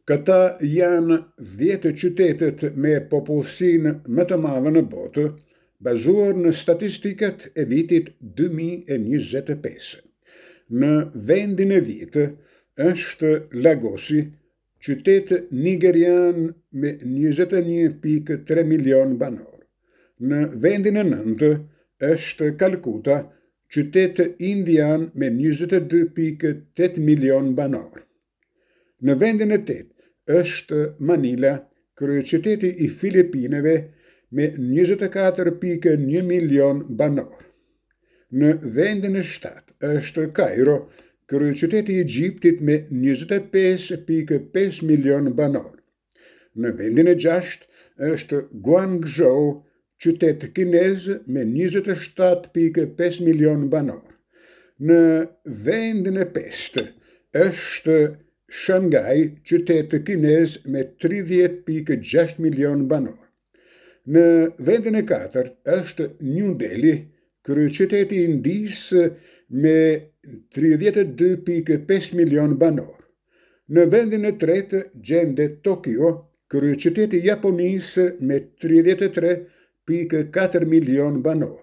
Këta janë 10 qytetet me popullsinë më të madhe në botë, bazuar në statistikat e vitit 2025. Në vendin e vitë është Lagosi, qytet nigerian me 21.3 milion banor. Në vendin e nëntë është Kalkuta, qytet indian me 22.8 milion banor. Në vendin e tetë është Manila, kryeqyteti i Filipineve me 24.1 milion banor. Në vendin e shtatë është Kairo, kryeqyteti i Egjiptit me 25.5 milion banor. Në vendin e gjashtë është Guangzhou, qytet kinez me 27.5 milion banor. Në vendin e pestë është Shanghai, qytet kinez me 30.6 milion banor. Në vendin e katërt është New Delhi, kryeqyteti i Indisë me 32.5 milion banor. Në vendin e tretë gjendet Tokyo, kryeqyteti i Japonisë me 33.4 milion banor.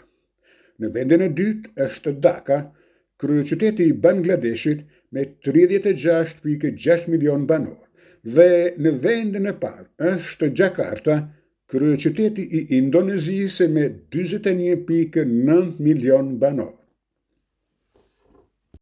Në vendin e dytë është Dhaka, kryeqyteti i Bangladeshit me 36.6 milion banor. Dhe në vendin e parë është Jakarta, kryeqyteti i Indonezisë me 41.9 milion banor.